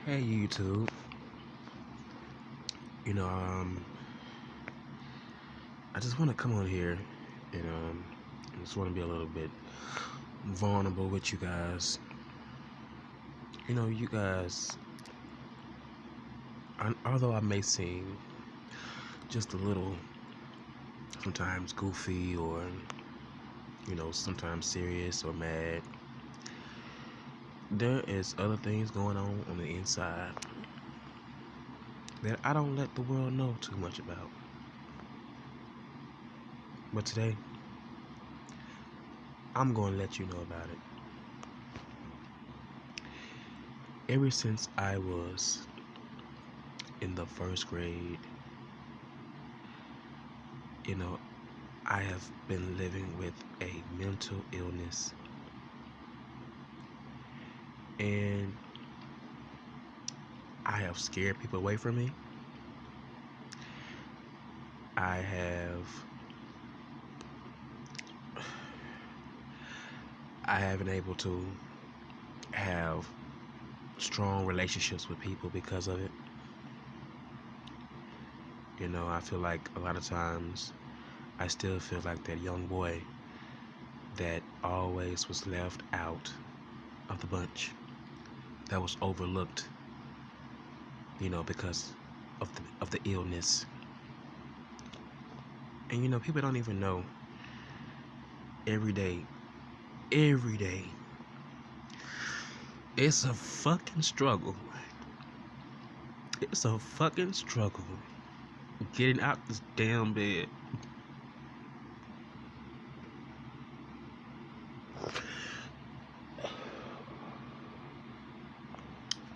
Hey YouTube, you know, I just want to come on here and I just want to be a little bit vulnerable with you guys. You guys, although I may seem just a little sometimes goofy or sometimes serious or mad, there is other things going on the inside that I don't let the world know too much about. But today, I'm going to let you know about it. Ever since I was in the first grade, I have been living with a mental illness, and I have scared people away from me. I have been able to have strong relationships with people because of it. I feel like a lot of times I still feel like that young boy that always was left out of the bunch, that was overlooked, because of the illness. And people don't even know every day, it's a fucking struggle. It's a fucking struggle getting out this damn bed.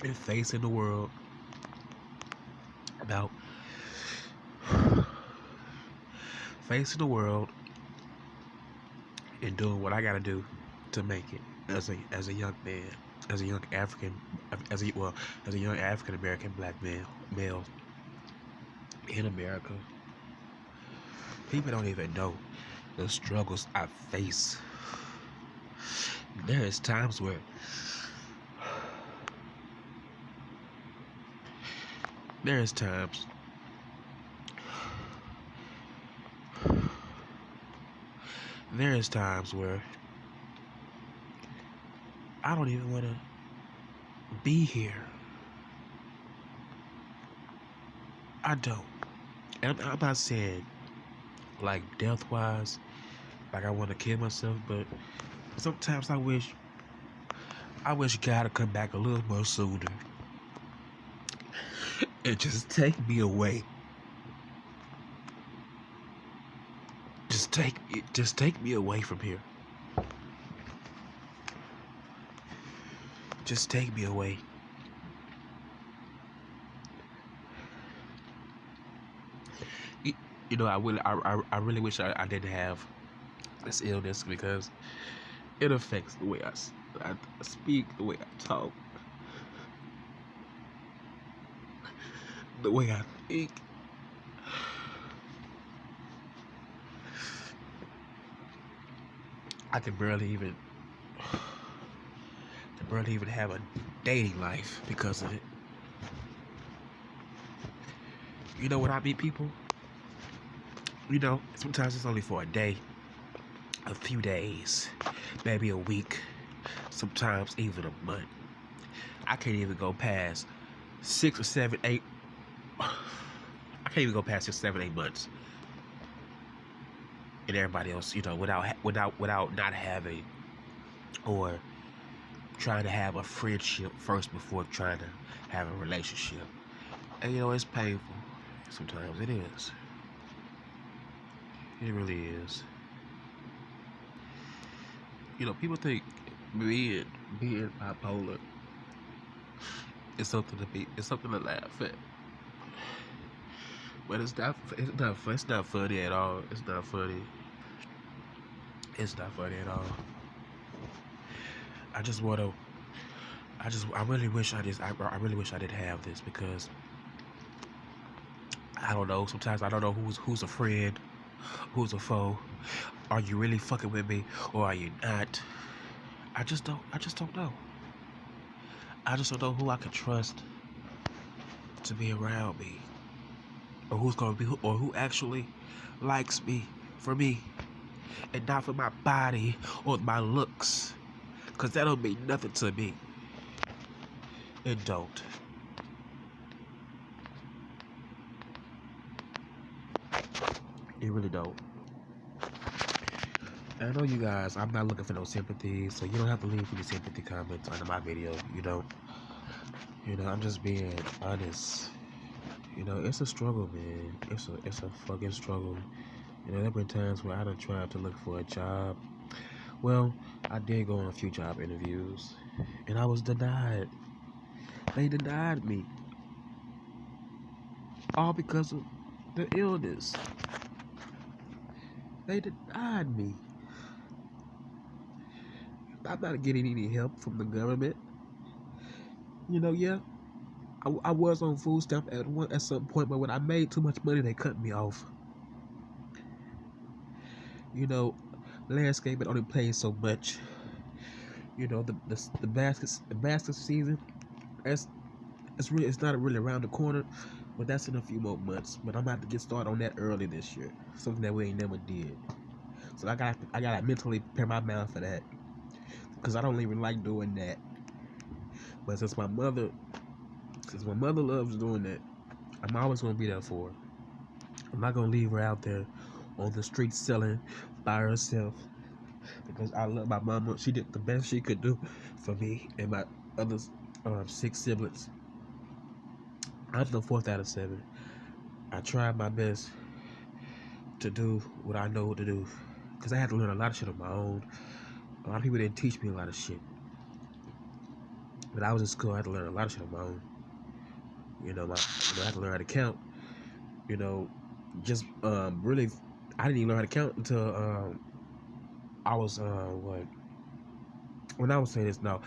And facing the world about facing the world and doing what I gotta do to make it as a young man, as a young young African American black male in America. People don't even know the struggles I face. There is times where I don't even want to be here. I don't. And I'm not saying like death wise, like I want to kill myself, but sometimes I wish God would come back a little more sooner and just take me away. Just take me away from here. Just take me away. I really wish I didn't have this illness, because it affects the way I speak, the way I talk, the way I think. I can barely even have a dating life because of it. When I meet people, sometimes it's only for a day, a few days, maybe a week, sometimes even a month. I can't even go past 6 or 7, 8. I can't even go past 6, 7, 8 months. And everybody else, without not having or trying to have a friendship first before trying to have a relationship. And it's painful. Sometimes it is. It really is. People think being bipolar is something to laugh at. But it's not funny at all. It's not funny at all. I really wish I didn't have this, because I don't know. Sometimes I don't know who's a friend, who's a foe. Are you really fucking with me, or are you not? I just don't know. I just don't know who I can trust to be around me, or who actually likes me for me, and not for my body or my looks, cause that don't mean nothing to me. It don't. It really don't. I know you guys, I'm not looking for no sympathy, so you don't have to leave any sympathy comments under my video. You don't. I'm just being honest. It's a struggle, man. It's a fucking struggle. There been times where I done tried to look for a job. Well, I did go on a few job interviews, and I was denied. They denied me. All because of the illness. They denied me. I'm not getting any help from the government. Yeah, I was on food stamp at some point, but when I made too much money, they cut me off. Landscaping only pays so much. The basket season, it's not really around the corner, but that's in a few more months. But I'm about to get started on that early this year, something that we ain't never did. So I gotta mentally prepare my mind for that, because I don't even like doing that. But since my mother loves doing that, I'm always gonna be there for her. I'm not gonna leave her out there on the street selling by herself, because I love my mama. She did the best she could do for me and my other 6 siblings. I'm the 4th out of 7. I tried my best to do what I know to do, because I had to learn a lot of shit on my own. A lot of people didn't teach me a lot of shit. But I was in school, I had to learn a lot of shit on my own. I had to learn how to count. Just really, I didn't even learn how to count until I was what? When I was saying this, no,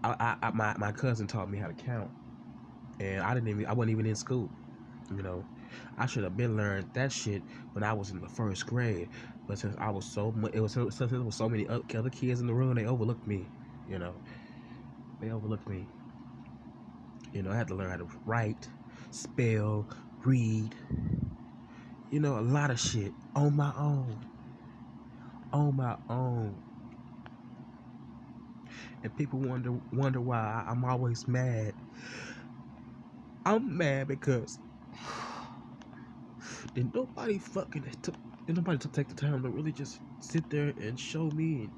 my cousin taught me how to count, and I wasn't even in school. I should have been learned that shit when I was in the 1st grade. But since I was since there was so many other kids in the room, they overlooked me. They overlooked me. I had to learn how to write, spell, read. A lot of shit on my own. On my own. And people wonder why I'm always mad. I'm mad because did nobody take the time to really just sit there and show me,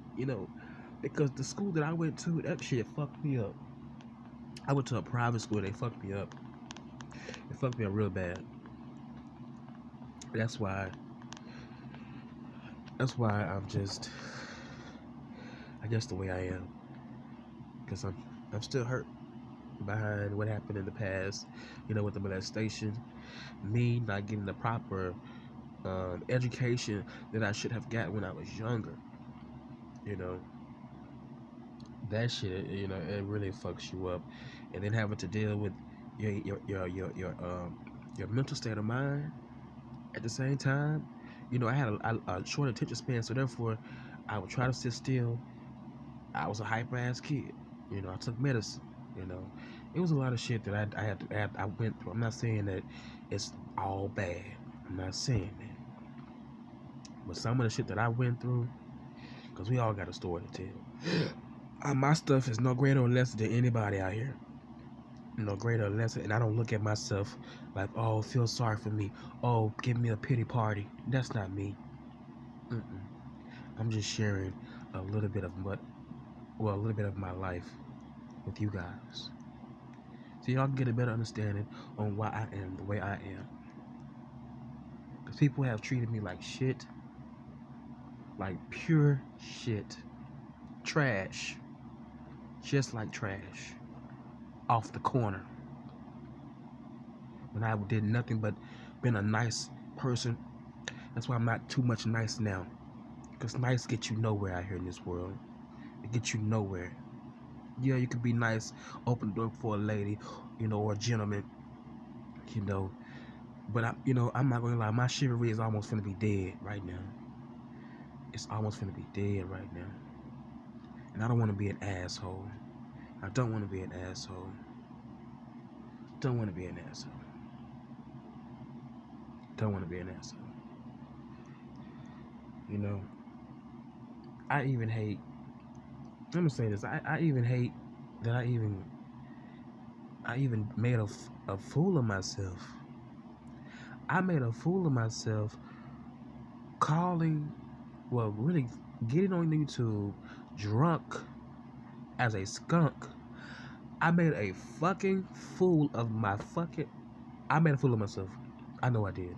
because the school that I went to, that shit fucked me up. I went to a private school, they fucked me up. It fucked me up real bad. That's why I'm just, I guess, the way I am. Because I'm still hurt behind what happened in the past, with the molestation, me not getting the proper education that I should have got when I was younger. That shit, it really fucks you up. And then having to deal with your mental state of mind at the same time. I had a short attention span, so therefore I would try to sit still. I was a hyper ass kid. I took medicine. It was a lot of shit that I went through. I'm not saying that it's all bad. I'm not saying that. But some of the shit that I went through, because we all got a story to tell. My stuff is no greater or lesser than anybody out here. No greater or lesser. And I don't look at myself like, oh, feel sorry for me. Oh, give me a pity party. That's not me. I'm just sharing a little bit of my life with you guys, so y'all can get a better understanding on why I am the way I am. Because people have treated me like shit, like pure shit, trash, just like trash, off the corner. When I did nothing but been a nice person. That's why I'm not too much nice now. Because nice gets you nowhere out here in this world. It gets you nowhere. Yeah, you can be nice, open the door for a lady, or a gentleman, But I'm not gonna lie, my chivalry is almost finna be dead right now. It's almost finna be dead right now. And I don't want to be an asshole. I don't want to be an asshole. Don't want to be an asshole. don't want to be an asshole. You know, I even hate. Let me say this. I even hate that I even made a fool of myself. I made a fool of myself calling, well, really getting on YouTube drunk as a skunk. I made a fucking fool of my fucking. I made a fool of myself. I know I did,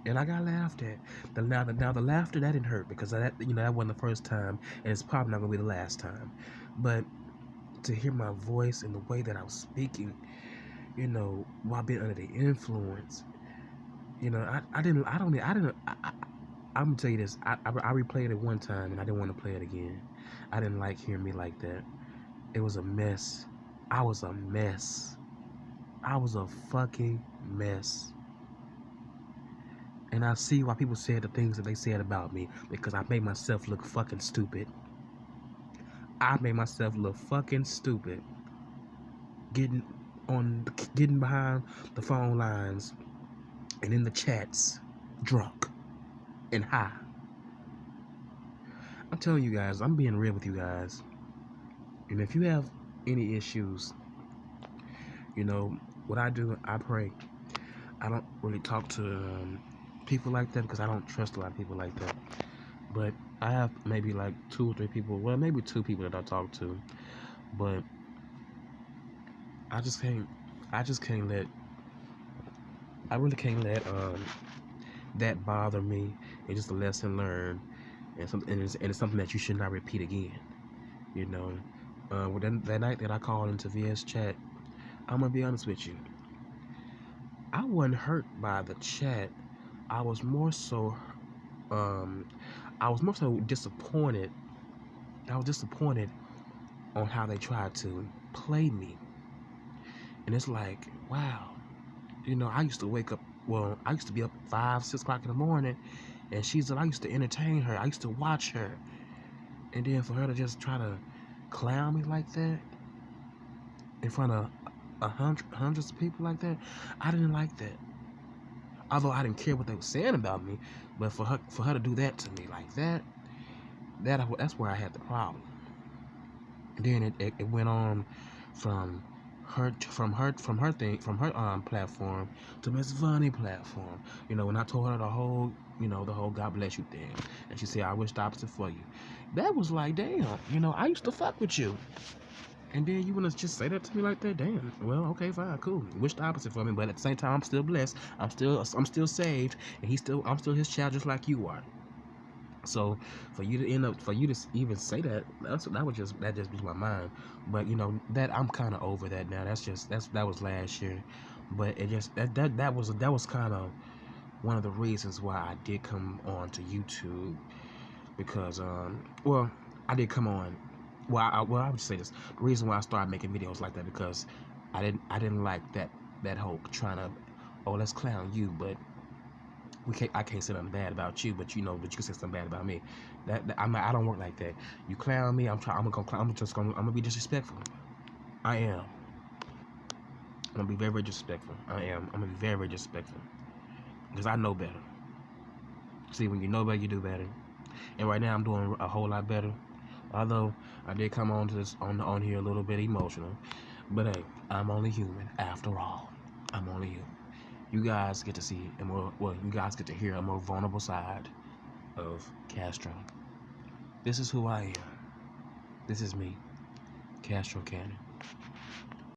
and I got laughed at. Now the laughter that didn't hurt because that that wasn't the first time, and it's probably not gonna be the last time. But to hear my voice and the way that I was speaking, while being under the influence, I'm gonna tell you this. I replayed it one time and I didn't want to play it again. I didn't like hearing me like that. It was a mess. I was a mess. I was a fucking mess. And I see why people said the things that they said about me, because I made myself look fucking stupid. I made myself look fucking stupid. Getting behind the phone lines and in the chats, drunk and high. I'm telling you guys, I'm being real with you guys. And if you have any issues, what I do, I pray. I don't really talk to people like that because I don't trust a lot of people like that. But I have maybe like 2 or 3 people, well, maybe 2 people that I talk to. But I really can't let that bother me. It's just a lesson learned, and it's something that you should not repeat again. That night that I called into VS chat, I'm gonna be honest with you. I wasn't hurt by the chat. I was more so disappointed. I was disappointed on how they tried to play me. And it's like, wow. I used to wake up, I used to be up at 5, 6 o'clock in the morning, and I used to entertain her. I used to watch her. And then for her to just try to clown me like that in front of hundreds of people like that, I didn't like that. Although I didn't care what they were saying about me, but for her to do that to me like that's where I had the problem. And then it went on from her platform to Miss Vonnie platform. When I told her the whole God bless you thing, and she said I wish the opposite for you. That was like, damn, I used to fuck with you. And then you wanna just say that to me like that? Damn. Well, okay, fine, cool. Wish the opposite for me, but at the same time, I'm still blessed. I'm still saved, and I'm still his child, just like you are. So for you to even say that, that just blew my mind. But that I'm kind of over that now. That was last year, but it just that was kind of one of the reasons why I did come on to YouTube, because I did come on. I would say this. The reason why I started making videos like that, because I didn't like that whole trying to, let's clown you, but I can't say nothing bad about you, but you can say something bad about me. I don't work like that. You clown me, I'm gonna be disrespectful. I am. I'm gonna be very, very disrespectful. I am. I'm gonna be very, very disrespectful, because I know better. See, when you know better, you do better. And right now, I'm doing a whole lot better. Although I did come on to this on here a little bit emotional, but hey, I'm only human after all. I'm only human. You guys get to see you guys get to hear a more vulnerable side of Castro. This is who I am. This is me, Castro Cannon.